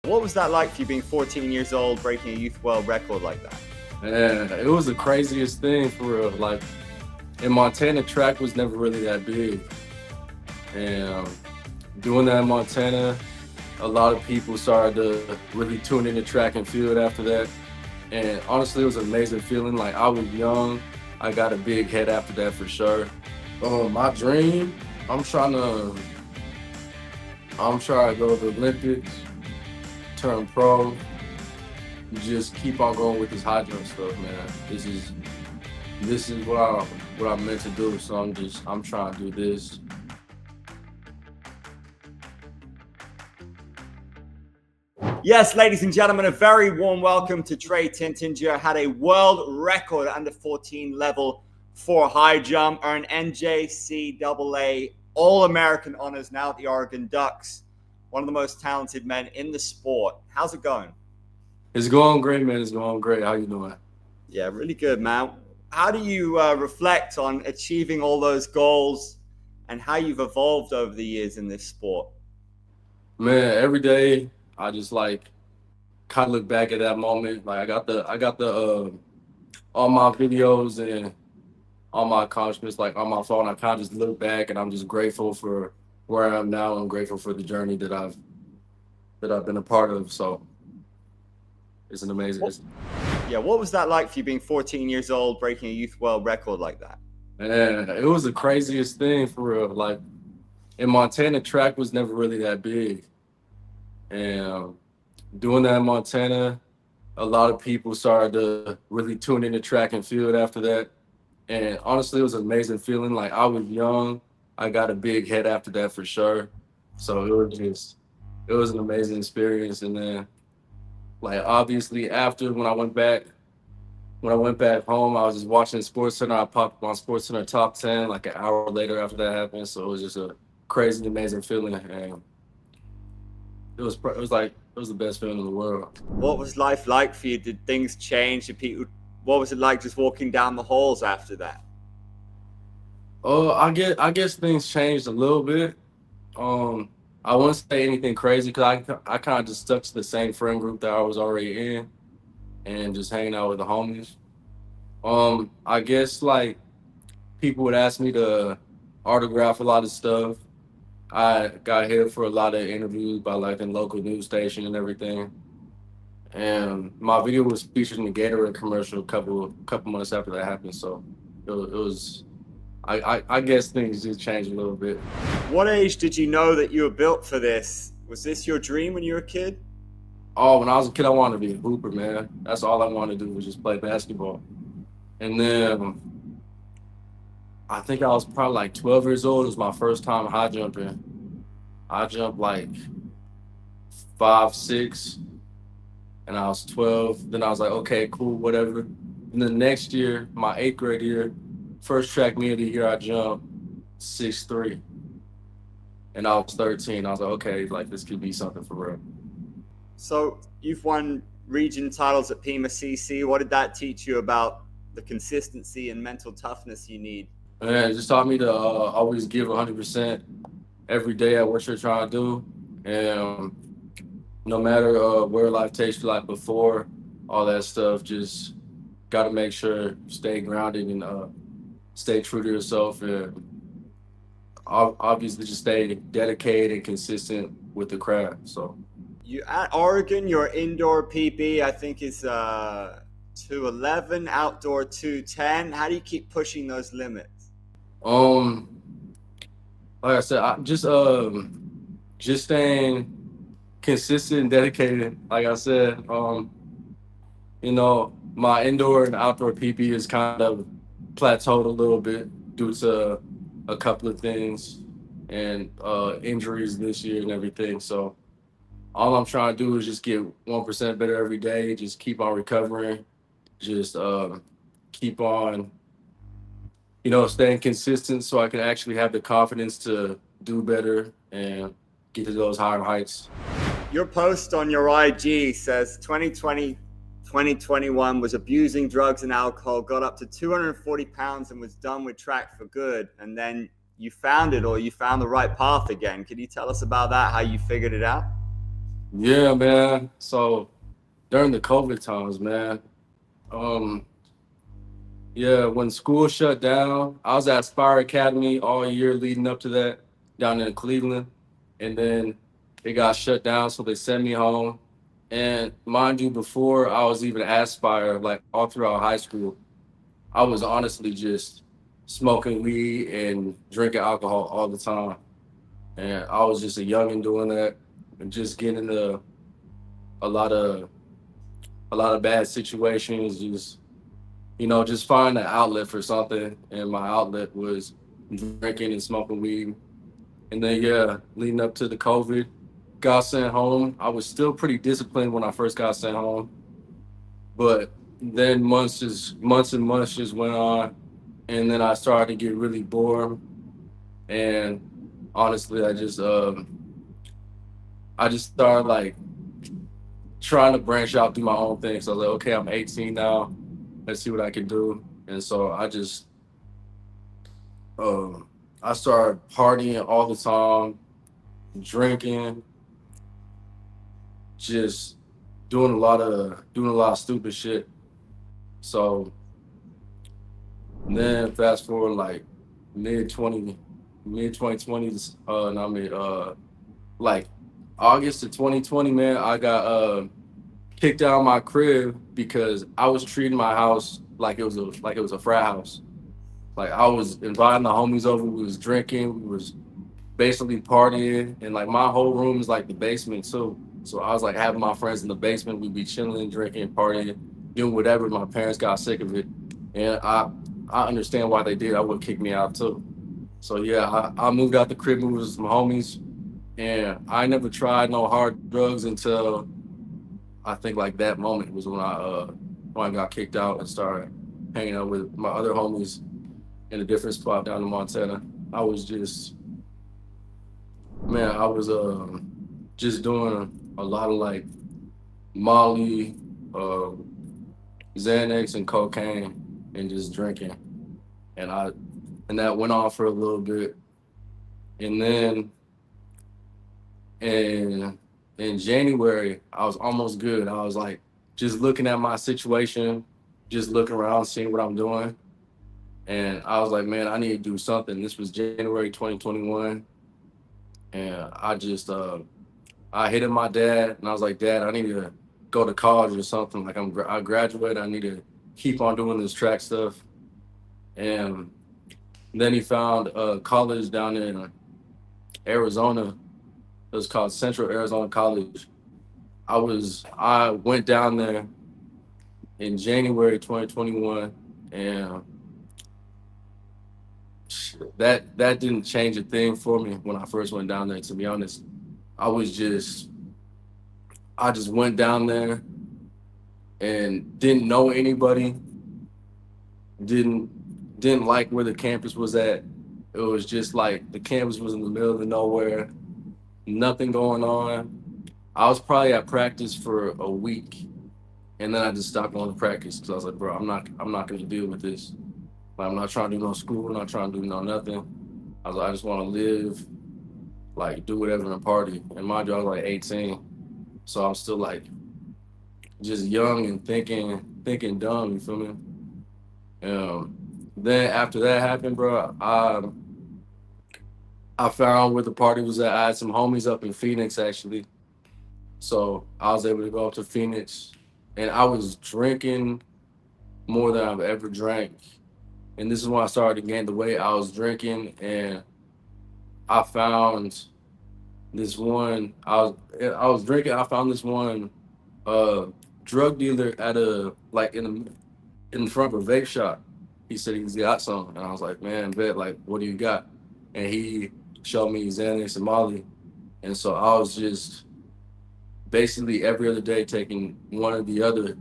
What was that like for you being 14 years old, breaking a youth world record like that? And it was the craziest thing for real. Like in Montana, track was never really that big. And doing that in Montana, a lot of people started to really tune into track and field after that. And honestly, it was an amazing feeling. Like I was young, I got a big head after that for sure. My dream, I'm trying to, I'm trying to go to the Olympics, turn pro, just keep on going with this high jump stuff, man. This is what I'm meant to do. So I'm trying to do this. Yes, ladies and gentlemen, a very warm welcome to Trey Tintinger. Had a world record under 14 level for high jump, earned NJCAA All-American honors now at the Oregon Ducks. One of the most talented men in the sport. How's it going? It's going great, man. It's going great. How you doing? Yeah, really good, man. How do you reflect on achieving all those goals and how you've evolved over the years in this sport? Man, every day I just like kind of look back at that moment. Like I got the all my videos and all my accomplishments like on my phone. I kind of just look back and I'm just grateful for where I am now. I'm grateful for the journey that I've been a part of. So it's an amazing. Yeah, what was that like for you being 14 years old, breaking a youth world record like that? Man, it was the craziest thing for real. Like in Montana, track was never really that big, and doing that in Montana, a lot of people started to really tune into track and field after that. And honestly, it was an amazing feeling. Like I was young, I got a big head after that for sure. So it was an amazing experience. And then, like obviously, after when I went back home, I was just watching SportsCenter. I popped up on SportsCenter top 10 like an hour later after that happened. So it was just a crazy, amazing feeling, and it was the best feeling in the world. What was life like for you? Did things change? What was it like just walking down the halls after that? Oh, I guess things changed a little bit. Um, I wouldn't say anything crazy because I kind of just stuck to the same friend group that I was already in and just hanging out with the homies. I guess like people would ask me to autograph a lot of stuff. I got hit for a lot of interviews by like a local news station and everything. And my video was featured in the Gatorade commercial a couple months after that happened. So it was I guess things did change a little bit. What age did you know that you were built for this? Was this your dream when you were a kid? Oh, when I was a kid, I wanted to be a hooper, man. That's all I wanted to do was just play basketball. And then I think I was probably like 12 years old. It was my first time high jumping. I jumped like 5'6", and I was 12. Then I was like, okay, cool, whatever. And the next year, my eighth grade year, first track meet of the year, I jumped 6'3", and I was 13. I was like, okay, like this could be something for real. So you've won region titles at Pima CC. What did that teach you about the consistency and mental toughness you need? And it just taught me to always give 100% every day at what you're trying to do. And no matter where life takes you, like before, all that stuff, just got to make sure you stay grounded and stay true to yourself. And obviously just stay dedicated and consistent with the craft. So, You at Oregon, your indoor PB I think is 211, outdoor 210. How do you keep pushing those limits? um, like I said, just staying consistent and dedicated. Like I said, my indoor and outdoor PP is kind of plateaued a little bit due to a couple of things and injuries this year and everything. So all I'm trying to do is just get 1% better every day. Just keep on recovering. Just keep on, staying consistent so I can actually have the confidence to do better and get to those higher heights. Your post on your IG says 2020, 2021 was abusing drugs and alcohol, got up to 240 pounds and was done with track for good. And then you found it, or you found the right path again. Can you tell us about that, how you figured it out? Yeah, man. So during the COVID times, man, um, yeah, when school shut down, I was at Spire Academy all year leading up to that down in Cleveland. And then it got shut down, so they sent me home. And mind you, before I was even at Spire, like all throughout high school, I was honestly just smoking weed and drinking alcohol all the time. And I was just a youngin' doing that and just getting into a lot of a lot of bad situations, just just find an outlet for something. And my outlet was drinking and smoking weed. And then yeah, leading up to the COVID, got sent home. I was still pretty disciplined when I first got sent home, but then months and months just went on, and then I started to get really bored. And honestly, I just started like trying to branch out, do my own thing. So I was like, okay, I'm 18 now. Let's see what I can do. And so um, I started partying all the time, drinking, just doing a lot of stupid shit. So then fast forward like mid 20 mid 2020s, and I mean like August of 2020, man, I got kicked out of my crib because I was treating my house like it was a frat house. Like I was inviting the homies over, we was drinking, we was basically partying, and like my whole room is like the basement too. So I was like having my friends in the basement. We'd be chilling, drinking, partying, doing whatever. My parents got sick of it, and I understand why they did. I would kick me out too. So yeah, I moved out the crib, moved with some homies, and I never tried no hard drugs until I think like that moment was when I got kicked out and started hanging out with my other homies in a different spot down in Montana. I was just Man, I was just doing a lot of like Molly, uh, Xanax, and cocaine, and just drinking, and I and that went on for a little bit, and then in in January I was almost good. I was like just looking at my situation, just looking around, seeing what I'm doing, and I was like, man, I need to do something. This was January 2021, and I hit up my dad and I was like, Dad, I need to go to college or something. Like I graduated, I need to keep on doing this track stuff. And then he found a college down in Arizona. It was called Central Arizona College. I went down there in January 2021, and that didn't change a thing for me when I first went down there. To be honest, I was just I just went down there and didn't know anybody, didn't like where the campus was at. It was just like the campus was in the middle of nowhere, nothing going on. I was probably at practice for a week, and then I just stopped going to practice because I was like, bro, I'm not going to deal with this. Like, I'm not trying to do no school, I'm not trying to do no nothing. I was like, I just want to live, like do whatever and party. And mind you, I was like 18, so I'm still like just young and thinking dumb. You feel me? Then after that happened, bro, I found where the party was at. I had some homies up in Phoenix actually, so I was able to go up to Phoenix, and I was drinking more than I've ever drank. And this is when I started to gain the weight. I was drinking, and I found this one. I was drinking. I found this one uh, drug dealer at a like in front of a vape shop. He said he's got some, and I was like, man, bet, like, what do you got? And he showed me Xanax and Molly, and so I was just basically every other day taking one or the other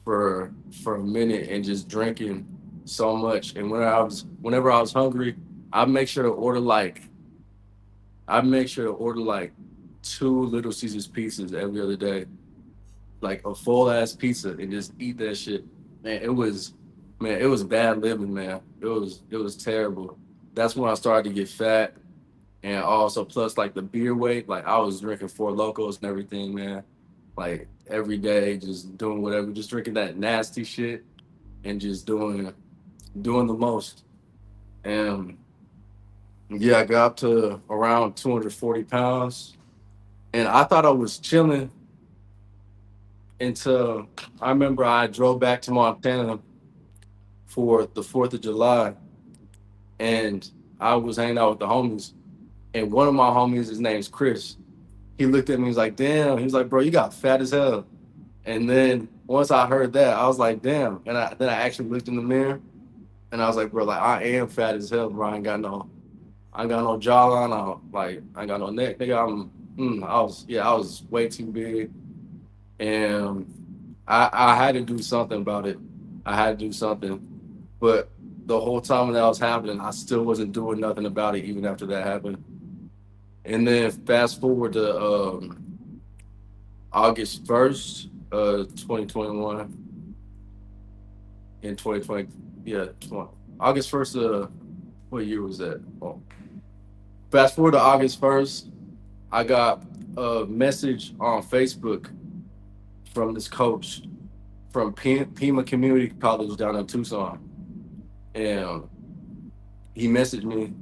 for a minute and just drinking so much. And whenever I was hungry, I'd make sure to order like I'd make sure to order like two Little Caesars pizzas every other day, like a full ass pizza, and just eat that shit. Man, it was bad living, man. It was terrible. That's when I started to get fat, and also plus like the beer weight. Like I was drinking Four Locos and everything, man. Like every day, just doing whatever, just drinking that nasty shit and just doing the most. And yeah, I got up to around 240 pounds, and I thought I was chilling until I remember I drove back to Montana for the 4th of July, and I was hanging out with the homies, and one of my homies, his name's Chris. He looked at me, he was like, "Damn," he was like, "Bro, you got fat as hell." And then once I heard that, I was like, "Damn," and then I actually looked in the mirror, and I was like, "Bro, like I am fat as hell, bro. I ain't got no jawline. I ain't got no neck, nigga. I was way too big, and I had to do something about it. I had to do something, but the whole time that was happening, I still wasn't doing nothing about it, even after that happened. And then fast forward to August 1st, 2021, in 2020, yeah, 20, August 1st. What year was that? Oh, fast forward to August 1st, I got a message on Facebook from this coach from Pima Community College down in Tucson, and he messaged me.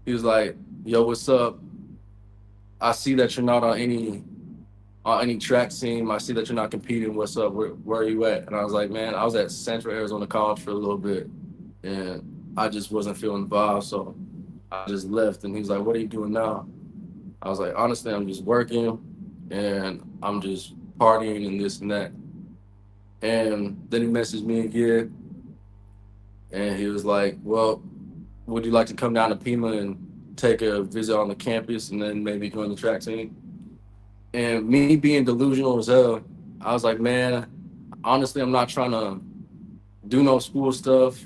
He was like, "Yo, what's up? I see that you're not on any track team. I see that you're not competing. What's up? Where are you at?" And I was like, "Man, I was at Central Arizona College for a little bit, and I just wasn't feeling the vibe, so I just left." And he's like, "What are you doing now?" I was like, "Honestly, I'm just working, and I'm just partying and this and that." And then he messaged me again, and he was like, "Well, would you like to come down to Pima and take a visit on the campus, and then maybe join the track team?" And me being delusional as hell, I was like, "Man, honestly, I'm not trying to do no school stuff.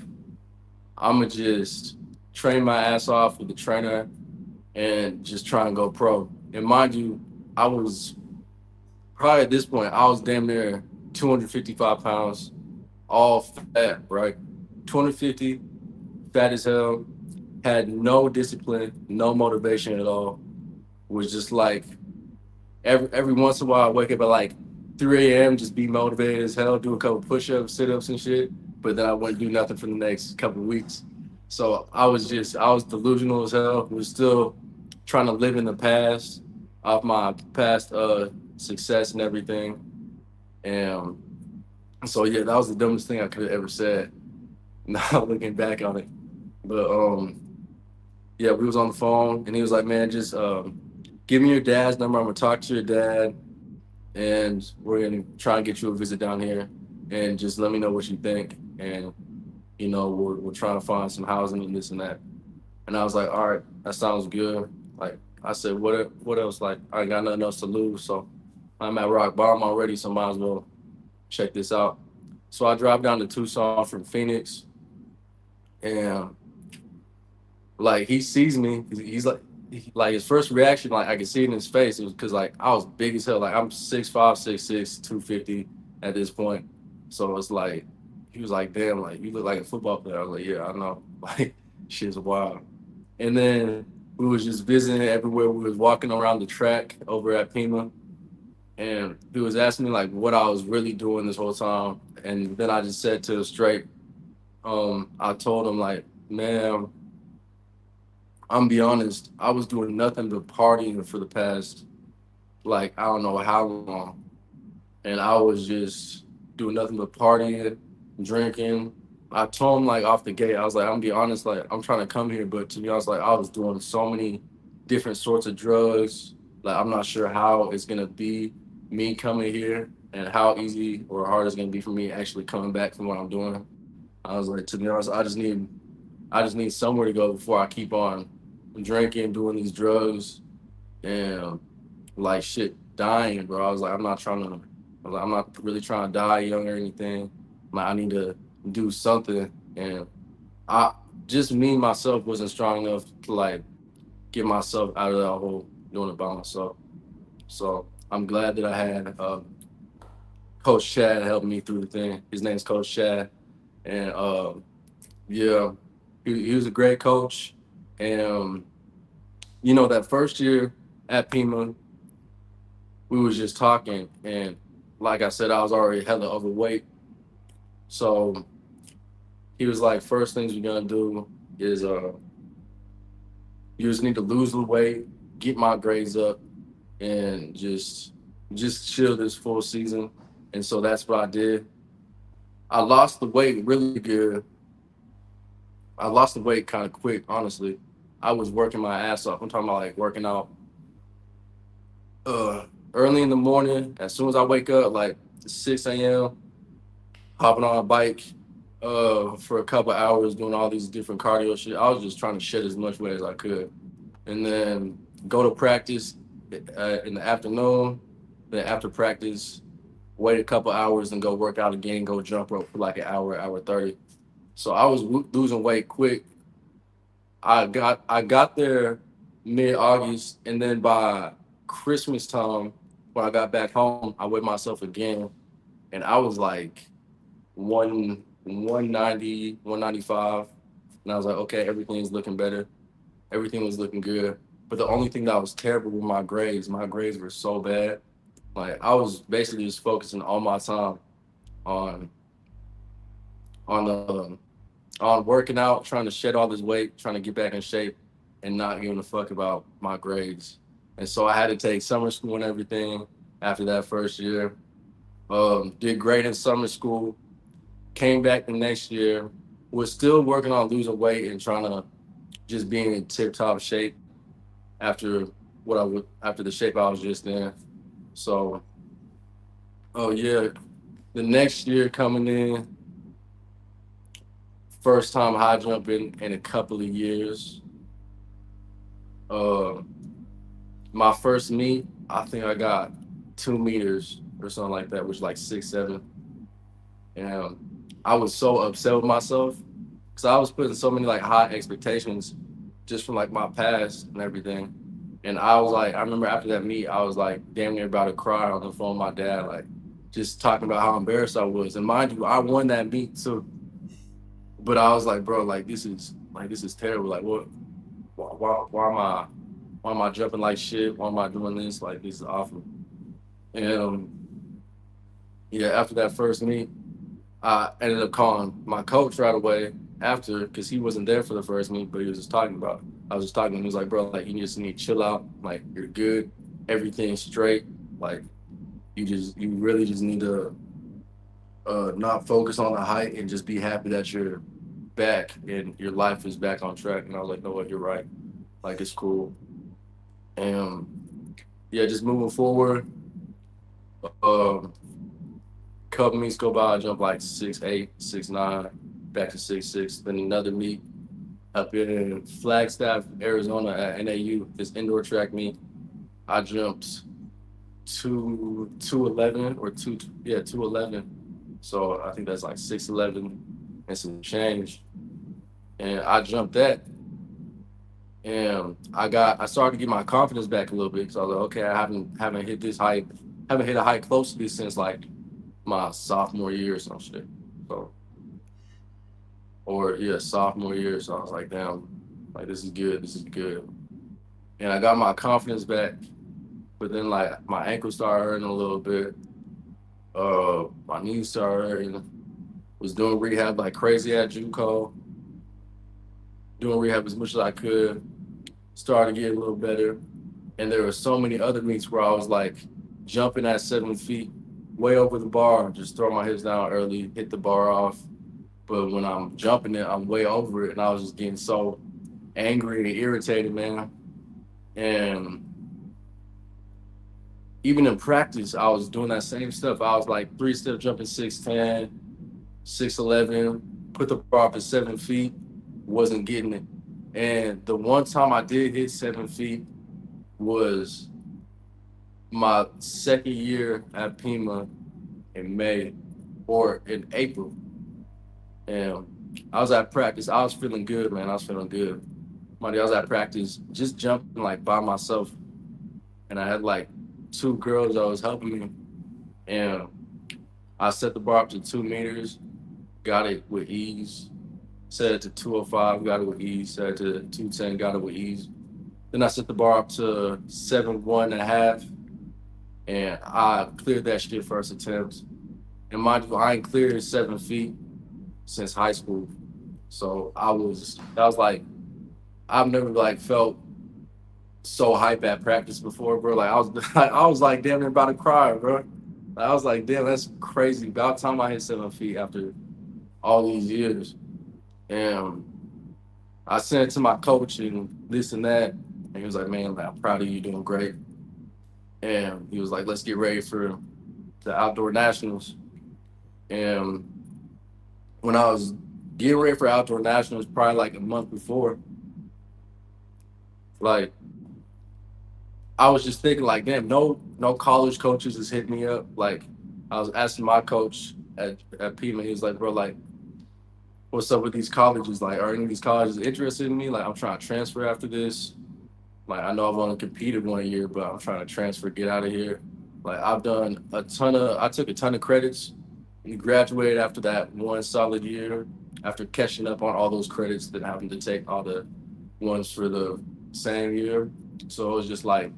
I'ma just train my ass off with the trainer and just try and go pro." And mind you, I was probably at this point, I was damn near 255 pounds, all fat, right? 250, fat as hell, had no discipline, no motivation at all. Was just like every once in a while I wake up at like 3 a.m. just be motivated as hell, do a couple push-ups, sit-ups and shit. But then I wouldn't do nothing for the next couple of weeks. So I was delusional as hell. Was still trying to live in the past, off my past success and everything. And so yeah, that was the dumbest thing I could have ever said. Now looking back on it. But yeah, we was on the phone and he was like, "Man, just give me your dad's number. I'm gonna talk to your dad and we're gonna try and get you a visit down here and just let me know what you think." And we're trying to find some housing and this and that. And I was like, "All right, that sounds good." Like I said, what else? Like I ain't got nothing else to lose, so I'm at rock bottom already, so might as well check this out. So I drive down to Tucson from Phoenix, and like he sees me, he's like, like his first reaction, like I could see it in his face, it was because like I was big as hell, like I'm 6'5", 6'6", 250 at this point. So it's like he was like, "Damn, like you look like a football player." I was like, "Yeah, I know." Like shit's wild. And then we was just visiting everywhere. We was walking around the track over at Pima, and he was asking me like what I was really doing this whole time. And then I just said to him straight, I told him like, "Man, I'm be honest, I was doing nothing but partying for the past like I don't know how long, and I was just doing nothing but partying, drinking." I told him like off the gate, I was like, "I'm be honest, like I'm trying to come here, but to be honest, like I was doing so many different sorts of drugs. Like I'm not sure how it's gonna be me coming here and how easy or hard it's gonna be for me actually coming back from what I'm doing." I was like, "To be honest, I just need somewhere to go before I keep on drinking, doing these drugs, and like shit, dying, bro." I was like, I was like, "I'm not really trying to die young or anything. Like, I need to do something." And I just me myself wasn't strong enough to like get myself out of that hole doing it by myself. So I'm glad that I had Coach Chad help me through the thing. His name's Coach Chad, and yeah, he was a great coach, and that first year at Pima, we was just talking, and like I said, I was already hella overweight. So he was like, first things we're gonna do is you just need to lose the weight, get my grades up, and just chill this full season. And so that's what I did. I lost the weight really good. I lost the weight kind of quick, honestly. I was working my ass off. I'm talking about like working out uh early in the morning. As soon as I wake up, like 6 a.m., hopping on a bike for a couple hours, doing all these different cardio shit. I was just trying to shed as much weight as I could, and then go to practice in the afternoon. Then after practice, wait a couple hours and go work out again. Go jump rope for like an hour, hour 30. So I was losing weight quick. I got there mid August, and then by Christmas time, when I got back home, I weighed myself again, and I was like 190, 195, and I was like, okay, everything's looking better. Everything was looking good, but the only thing that was terrible were my grades. My grades were so bad. Like I was basically just focusing all my time on on on working out, trying to shed all this weight, trying to get back in shape, and not giving a fuck about my grades. And so I had to take summer school and everything after that first year. Did great in summer school. Came back the next year. Was still working on losing weight and trying to just being in tip top shape after after the shape I was just in. So, oh yeah, the next year coming in, first time high jumping in a couple of years. Uh, my first meet, I think I got 2 meters or something like that, which is like 6'7". And I was so upset with myself because I was putting so many like high expectations just from like my past and everything. And I was like, I remember after that meet, I was like damn near about to cry on the phone with my dad, like just talking about how embarrassed I was. And mind you, I won that meet too. But I was like, bro, this is terrible. Like what why am I jumping like shit? Why am I doing this? Like this is awful. And yeah, after that first meet, I ended up calling my coach right away after because he wasn't there for the first meet, but he was just talking about. I was just talking to him. He was like, "Bro, like you just need to chill out. Like you're good. Everything's straight. Like you really just need to not focus on the height and just be happy that you're back and your life is back on track." And I was like, "No, what? You're right. Like it's cool." And yeah, just moving forward. Um, Couple meets go by, I jump like 6'8", 6'9", back to 6'6". Then another meet up in Flagstaff, Arizona at NAU, this indoor track meet. I jumped 211 or 211. So I think that's like 6'11" and some change. And I jumped that, and I started to get my confidence back a little bit. So I was like, okay, I haven't hit this height, haven't hit a height close to this since like my sophomore year or some shit. So, or yeah, sophomore year. So I was like, damn, like this is good. This is good. And I got my confidence back, but then like my ankle started hurting a little bit. My knees started hurting. Was doing rehab like crazy at JUCO, doing rehab as much as I could. Started to get a little better. And there were so many other meets where I was like jumping at 7 feet, way over the bar, just throw my hips down early, hit the bar off. But when I'm jumping it, I'm way over it, and I was just getting so angry and irritated, man. And even in practice, I was doing that same stuff. I was like three-step jumping 6'10", 6'11", put the bar up at 7 feet, wasn't getting it. And the one time I did hit 7 feet was my second year at Pima in May or in April. And I was at practice. I was feeling good, man. I was feeling good. Monday, I was at practice just jumping like by myself. And I had like two girls that was helping me. And I set the bar up to 2 meters, got it with ease. Set it to 205, got it with ease. Set it to 210, got it with ease. Then I set the bar up to 7'1.5", and I cleared that shit first attempt. And mind you, I ain't cleared 7 feet since high school. So that was like, I've never like felt so hype at practice before, bro. Like I was like damn near about to cry, bro. Like, I was like, damn, that's crazy. About time I hit 7 feet after all these years. And I sent it to my coach and this and that. And he was like, man, like, I'm proud of you, doing great. And he was like, let's get ready for the outdoor nationals. And when I was getting ready for outdoor nationals, probably like a month before, like I was just thinking like, damn, no college coaches has hit me up. Like I was asking my coach at Pima, he was like, bro, like, what's up with these colleges? Like, are any of these colleges interested in me? Like, I'm trying to transfer after this. Like, I know I've only competed 1 year, but I'm trying to transfer, get out of here. Like, I took a ton of credits and graduated after that one solid year, after catching up on all those credits, then having to take all the ones for the same year. So it was just like,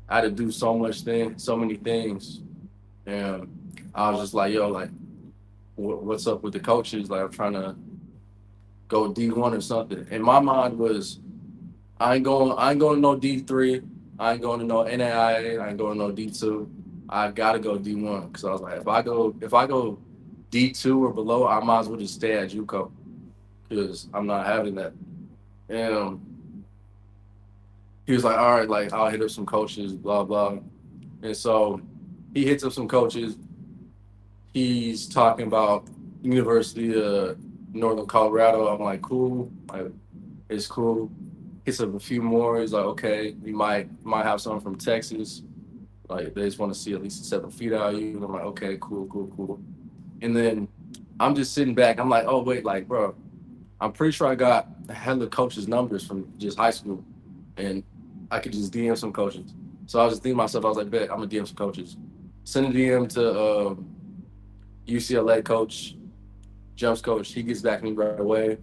I had to do so many things. And I was just like, yo, like, what's up with the coaches? Like, I'm trying to go D1 or something. And my mind was, I ain't going to no D3. I ain't going to no NAIA. I ain't going to no D2. I gotta go D1. Because I was like, if I go D2 or below, I might as well just stay at JUCO. Because I'm not having that. And he was like, all right, like I'll hit up some coaches, blah, blah. And so he hits up some coaches. He's talking about University of Northern Colorado. I'm like, cool. Like, it's cool. Hits up a few more. He's like, okay, you might have someone from Texas. Like they just want to see at least 7 feet out of you. And I'm like, okay, cool, cool, cool. And then I'm just sitting back. I'm like, oh wait, like, bro, I'm pretty sure I got a hell of coaches' numbers from just high school, and I could just DM some coaches. So I was just thinking to myself, I was like, bet I'm gonna DM some coaches. Send a DM to UCLA coach, jumps coach. He gets back to me right away.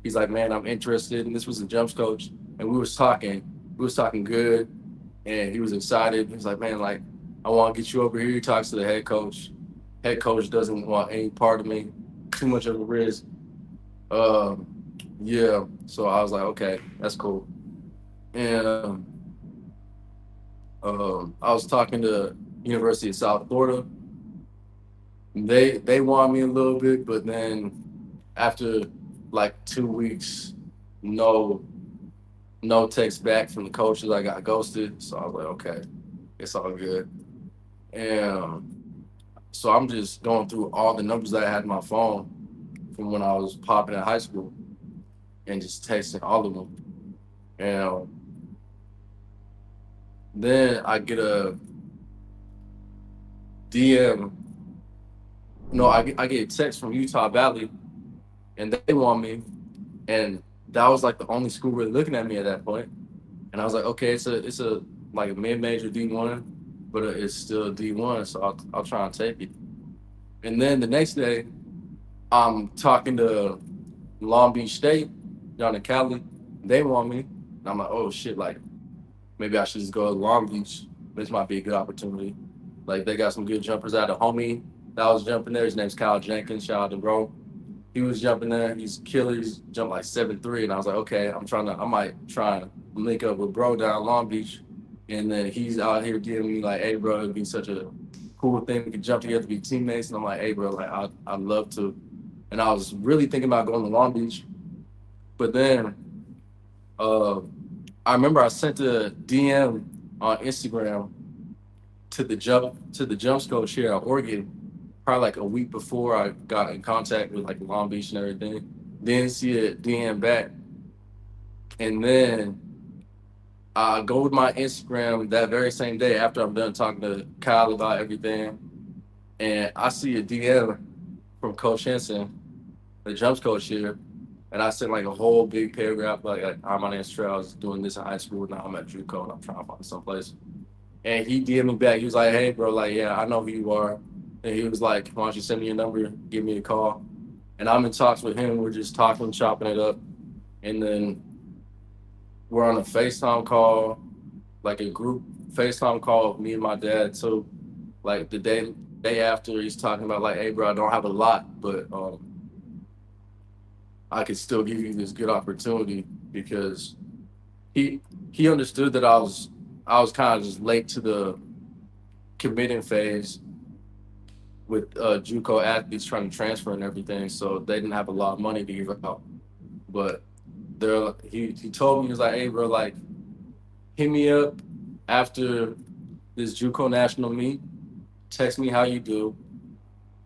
He's like, man, I'm interested. And this was the jumps coach. And we was talking good. And he was excited. He was like, man, like, I want to get you over here. He talks to the head coach. Head coach doesn't want any part of me. Too much of a risk. Um, yeah. So I was like, okay, that's cool. And I was talking to University of South Florida. They want me a little bit, but then after like 2 weeks, no no text back from the coaches. I got ghosted. So I was like, okay, it's all good. And so I'm just going through all the numbers that I had in my phone from when I was popping in high school and just texting all of them. And then I get a DM. No, I get a text from Utah Valley, and they want me. And that was like the only school really looking at me at that point. And I was like, okay, it's a like a mid-major D1, but it's still D1, so I'll try and take it. And then the next day, I'm talking to Long Beach State down in Cali. They want me, and I'm like, oh shit, like maybe I should just go to Long Beach. This might be a good opportunity. Like they got some good jumpers. I had a homie that was jumping there. His name's Kyle Jenkins. Shout out to bro. He was jumping there. He's killer. He's jumped like 7'3", and I was like, okay, I might try and link up with bro down Long Beach, and then he's out here giving me like, hey bro, it'd be such a cool thing. We could jump together, be teammates, and I'm like, hey bro, like I'd love to. And I was really thinking about going to Long Beach, but then uh, I remember I sent a DM on Instagram to the jumps coach here at Oregon, probably like a week before I got in contact with like Long Beach and everything. Didn't see a DM back, and then I go with my Instagram that very same day after I'm done talking to Kyle about everything, and I see a DM from Coach Henson, the jumps coach here, and I sent like a whole big paragraph like "Hi, my name's Trey. I was doing this in high school. Now I'm at JUCO and I'm trying to find someplace." And he DM'd me back. He was like, "Hey, bro, like, yeah, I know who you are." And he was like, "Why don't you send me your number? Give me a call." And I'm in talks with him. We're just talking, chopping it up. And then we're on a FaceTime call, like a group FaceTime call with me and my dad too. Like the day after, he's talking about like, hey, bro, I don't have a lot, but I could still give you this good opportunity because he he understood that I was kind of just late to the committing phase with JUCO athletes trying to transfer and everything, so they didn't have a lot of money to give out. But he told me, he was like, hey, bro, like hit me up after this JUCO national meet, text me how you do,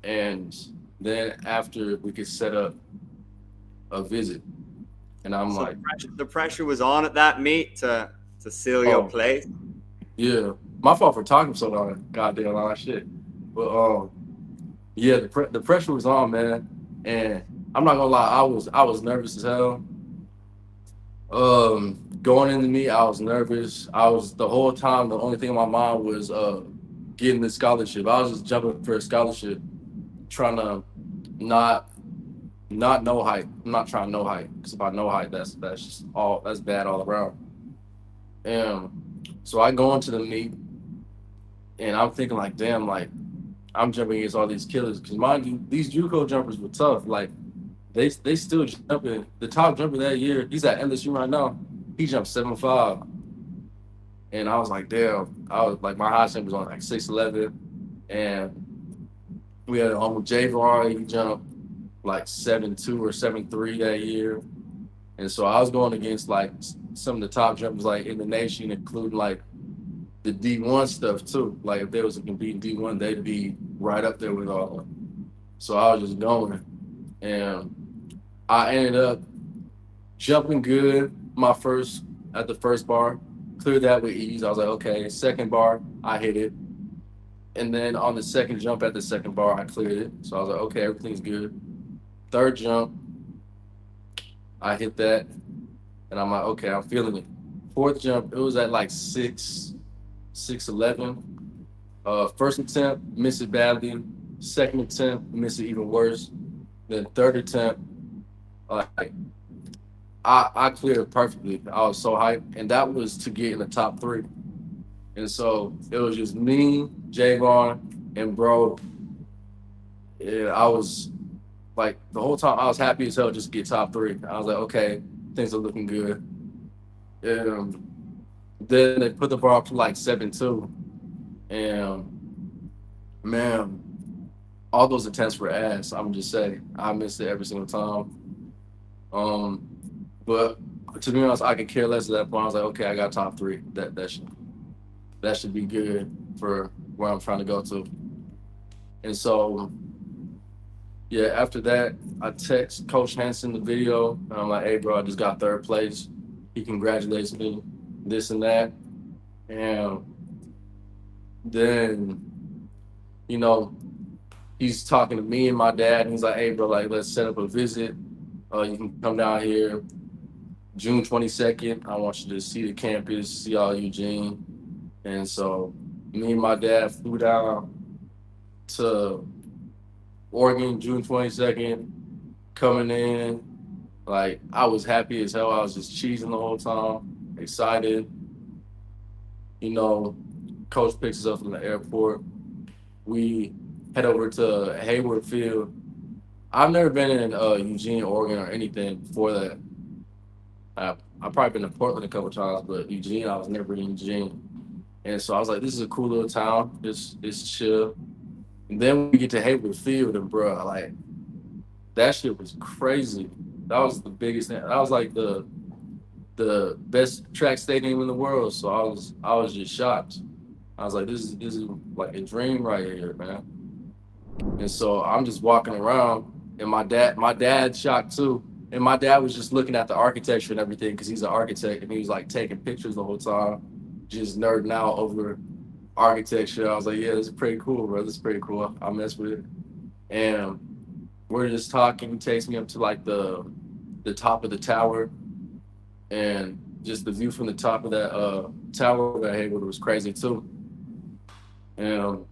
and then after we could set up a visit. And I'm So like, the pressure was on at that meet to seal your oh place. yeah, my fault for talking so long, goddamn lot of shit. But yeah, the pressure was on, man, and I'm not gonna lie, I was nervous as hell. Going into me, I was nervous. I was the whole time. The only thing in my mind was getting the scholarship. I was just jumping for a scholarship, trying to not not know height. I'm not trying to know height because if I know height, that's just all that's bad all around. So I go into the meet and I'm thinking like, damn, like I'm jumping against all these killers because mind you, these JUCO jumpers were tough. Like they still jumping. The top jumper that year, he's at LSU right now. He jumped 7'5", and I was like, damn. I was like, my high jump was on like 6'11", and we had Javon. He jumped like 7'2" or 7'3" that year. And so I was going against like some of the top jumpers like in the nation, including like the D1 stuff too. Like if there was a competing D1, they'd be right up there with all of them. So I was just going, and I ended up jumping good at the first bar, cleared that with ease. I was like, okay, second bar, I hit it. And then on the second jump at the second bar, I cleared it. So I was like, okay, everything's good. Third jump, I hit that, and I'm like, okay, I'm feeling it. Fourth jump, it was at like 6'11". First attempt, miss it badly. Second attempt, miss it even worse. Then third attempt, like I cleared it perfectly. I was so hyped, and that was to get in the top three. And so it was just me, Javon, and bro. Yeah, I was like the whole time I was happy as hell just to get top three. I was like, okay, things are looking good. Then they put the bar up to like 7-2, and man, all those attempts were ass. I'm just saying, I missed it every single time. Um, but to be honest, I could care less at that point. I was like, okay, I got top three. That should be good for where I'm trying to go to. And so yeah, after that, I text Coach Hansen the video, and I'm like, hey bro, I just got third place. He congratulates me, this and that. And then, you know, he's talking to me and my dad, and he's like, hey bro, like let's set up a visit. You can come down here June 22nd. I want you to see the campus, see all Eugene. And so me and my dad flew down to Oregon June 22nd, coming in. Like I was happy as hell. I was just cheesing the whole time, excited. You know, coach picks us up from the airport. We head over to Hayward Field. I've never been in Eugene, Oregon, or anything before that. I've probably been to Portland a couple times, but Eugene, I was never in Eugene. And so I was like, this is a cool little town. It's chill. And then we get to Hayward Field, and bro, like that shit was crazy. That was the biggest thing. That was like the best track stadium in the world. So I was just shocked. I was like, this is like a dream right here, man. And so I'm just walking around, and my dad shocked too. And my dad was just looking at the architecture and everything because he's an architect, and he was like taking pictures the whole time, just nerding out over architecture. I was like, yeah, this is pretty cool, bro. This is pretty cool. I mess with it. And we're just talking. He takes me up to like the top of the tower, and just the view from the top of that tower that Hayward was crazy too. And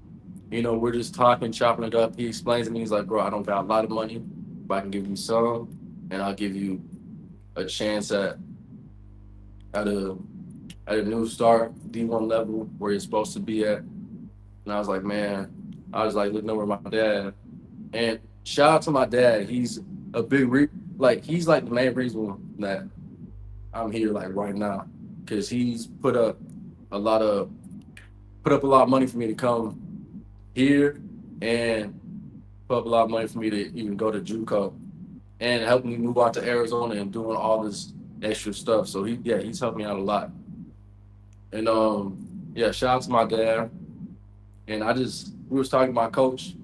we're just talking, chopping it up. He explains to me, he's like, bro, I don't got a lot of money, but I can give you some, and I'll give you a chance at at a at a new start, D1 level where you're supposed to be at. And I was like, man, I was like looking over my dad. And shout out to my dad. He's a big he's like the main reason that I'm here like right now. Cause he's a lot of put up a lot of money for me to come here and put up a lot of money for me to even go to JUCO and helping me move out to Arizona and doing all this extra stuff. So he's helped me out a lot. And yeah, shout out to my dad. And we was talking to my coach,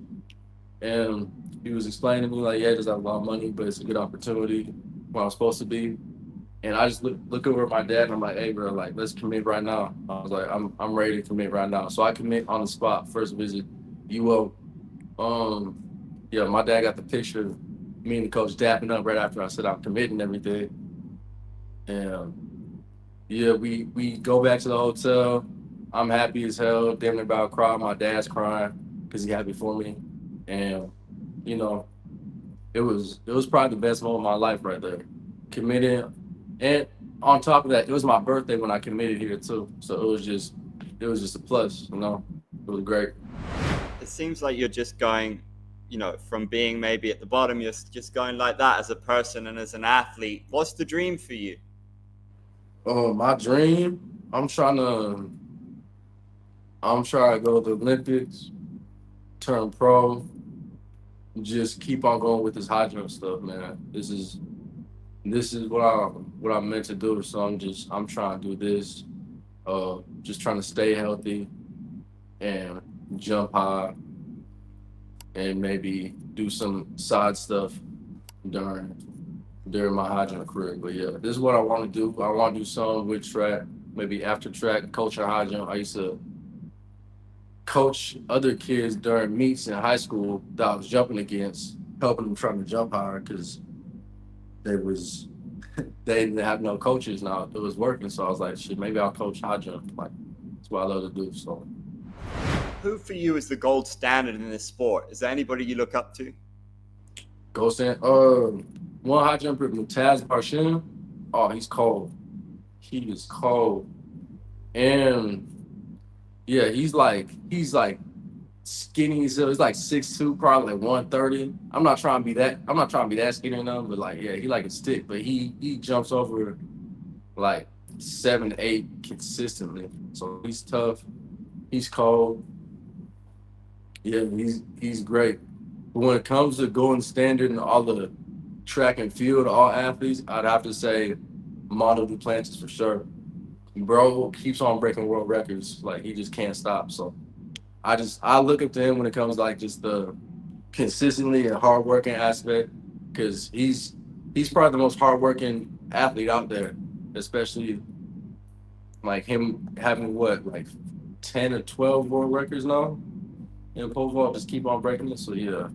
and he was explaining to me like, yeah, there's not a lot of money, but it's a good opportunity where I'm supposed to be. And I just look over at my dad and I'm like, hey bro, like let's commit right now. I was like, I'm ready to commit right now. So I commit on the spot, first visit. UO. Um, yeah, my dad got the picture of me and the coach dapping up right after I said I'm committing everything. And yeah, we go back to the hotel. I'm happy as hell, damn near about to cry. My dad's crying because he happy for me. And you know, it was probably the best moment of my life right there. Committed, and on top of that, it was my birthday when I committed here too. So it was just a plus, you know. It was great. It seems like you're just going, from being maybe at the bottom, you're just going like that as a person and as an athlete. What's the dream for you? My dream, I'm trying to I'm trying to go to the Olympics, turn pro, just keep on going with this high jump stuff, man. This is what I'm meant to do. So I'm trying to do this. Just trying to stay healthy and jump high and maybe do some side stuff during during my high jump career. But yeah, this is what I want to do. I want to do some with track, maybe after track, coaching high jump. I used to coach other kids during meets in high school that I was jumping against, helping them trying to jump higher because they was they didn't have no coaches now. It was working, so I was like, shit, maybe I'll coach high jump. Like that's what I love to do. So Who for you is the gold standard in this sport? Is there anybody you look up to? go stand. One high jumper, Mutaz Barshin. Oh, he's cold. He is cold, and yeah, he's like skinny. So he's like 6'2", probably like 130. I'm not trying to be that. I'm not trying to be that skinny now, but like yeah, he like a stick. But he jumps over like 7, 8 consistently. So he's tough. He's cold. Yeah, he's great. But when it comes to going standard and all the track and field, all athletes, I'd have to say Mondo Duplantis for sure. Bro keeps on breaking world records. Like he just can't stop. So I look up to him when it comes to, like just the consistently and hardworking aspect because he's probably the most hardworking athlete out there, especially like him having what like 10 or 12 world records now. And pole vault just keep on breaking it. So yeah,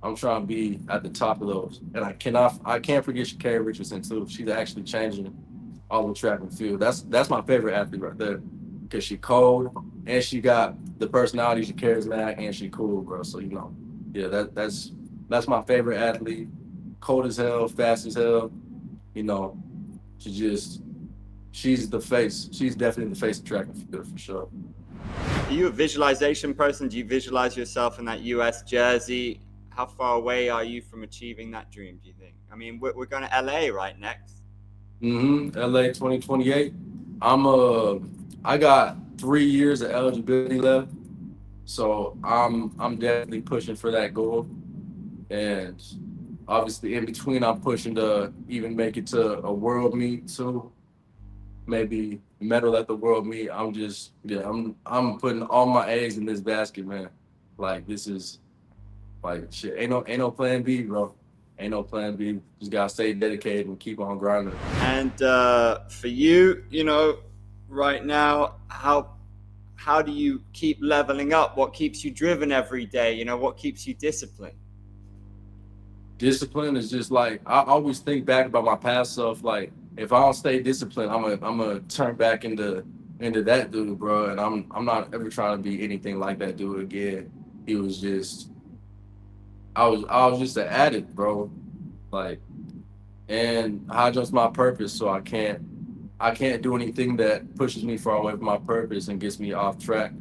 I'm trying to be at the top of those. And I can't forget Sha'Carri Richardson too. She's actually changing all the track and field. That's my favorite athlete right there. Cause she cold and she got the personality, she charismatic and she cool, bro. So yeah, that's my favorite athlete. Cold as hell, fast as hell. You know, she just she's the face. She's definitely the face of track and field for sure. Are you a visualization person? Do you visualize yourself in that US jersey? How far away are you from achieving that dream, do you think? I mean, we're going to LA right next. LA 2028. I got 3 years of eligibility left. So I'm definitely pushing for that goal. And obviously in between I'm pushing to even make it to a world meet too. Maybe medal at the world meet. I'm putting all my eggs in this basket, man. Like this is like shit. Ain't no plan B, bro. Ain't no plan B. Just gotta stay dedicated and keep on grinding. And for you, right now, how do you keep leveling up? What keeps you driven every day? What keeps you disciplined? Discipline is just like I always think back about my past self. Like if I don't stay disciplined, I'm gonna turn back into that dude, bro. And I'm not ever trying to be anything like that dude again. He was just I was just an addict, bro. Like and high jump's my purpose, so I can't I can't do anything that pushes me far away from my purpose and gets me off track,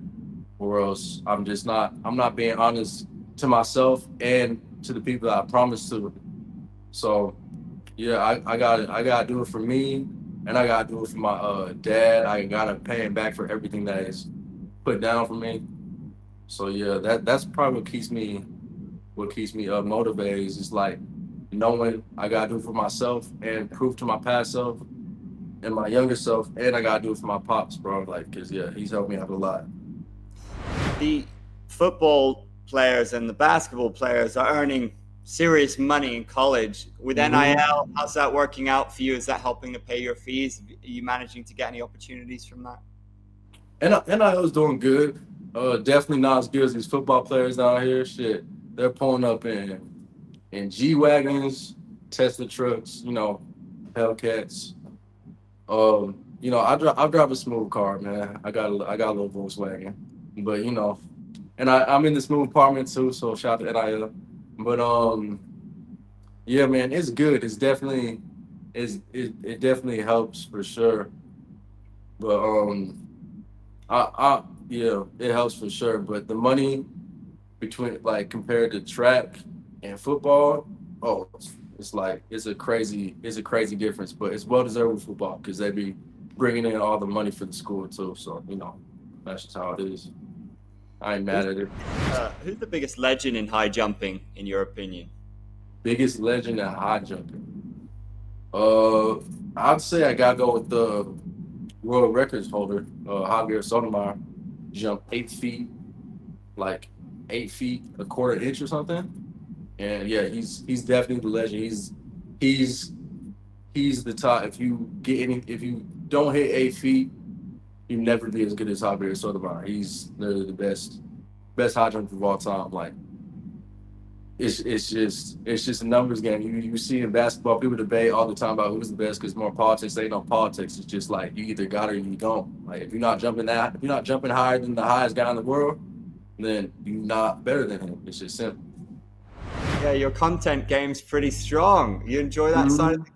or else I'm not being honest to myself and to the people that I promised to. So yeah, I gotta do it for me, and I gotta do it for my dad. I gotta pay him back for everything that is put down for me. So yeah, that's probably what keeps me motivated. Is just like knowing I gotta do it for myself and prove to my past self and my younger self, and I gotta do it for my pops, bro. Like, cause yeah, he's helped me out a lot. The football players and the basketball players are earning serious money in college. With Hmm. NIL, how's that working out for you? Is that helping to pay your fees? Are you managing to get any opportunities from that? And I was doing good. Definitely not as good as these football players down here. Shit, they're pulling up in G wagons, Tesla trucks, Hellcats. I drive a smooth car, man. I got a little Volkswagen, but and I'm in the smooth apartment too. So shout out to NIL. But yeah, man, it's good. It definitely helps for sure. But yeah, it helps for sure. But the money between like compared to track and football, oh, it's like it's a crazy difference. But it's well deserved with football because they be bringing in all the money for the school too. So that's just how it is. I ain't Who's mad at it. who's the biggest legend in high jumping, in your opinion? Biggest legend at high jumping. Uh, I'd say I gotta go with the world records holder, Javier Sotomayor. Jumped 8 feet, like 8 feet a quarter inch or something. And yeah, he's definitely the legend. He's he's the top. If you don't hit 8 feet, you never be as good as Javier Sotomayor. He's literally the best high jumper of all time. Like it's just a numbers game. You see in basketball, people debate all the time about who's the best because more politics. Ain't no politics. It's just like you either got it or you don't. Like if you're not jumping higher than the highest guy in the world, then you're not better than him. It's just simple. Yeah, your content game's pretty strong. You enjoy that side of Mhm.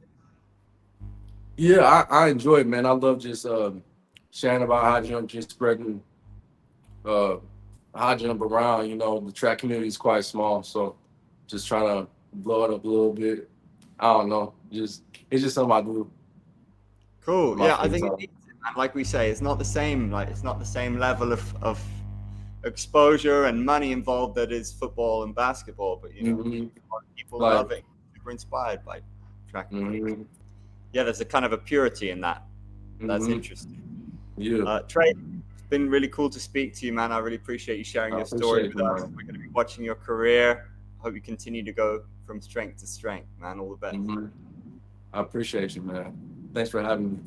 Yeah, I enjoy it, man. I love just sharing about high jump, just spreading uh high jump around. The track community is quite small, so just trying to blow it up a little bit. I don't know. Just it's just something I do Cool. in my Yeah, I free think it time. needs it, man. Like we say, it's not the same. Like it's not the same level of exposure and money involved that is football and basketball. But Hmm. a lot of people Like, love it, super inspired by track and field. hmm Yeah, there's a kind of a purity in that. That's hmm interesting. yeah, Trey, it's been really cool to speak to you, man. I really appreciate you sharing I your story appreciate with you, us. man. We're going to be watching your career. I hope you continue to go from strength to strength, man. All the best. Hmm. I appreciate you, man. Thanks for having me.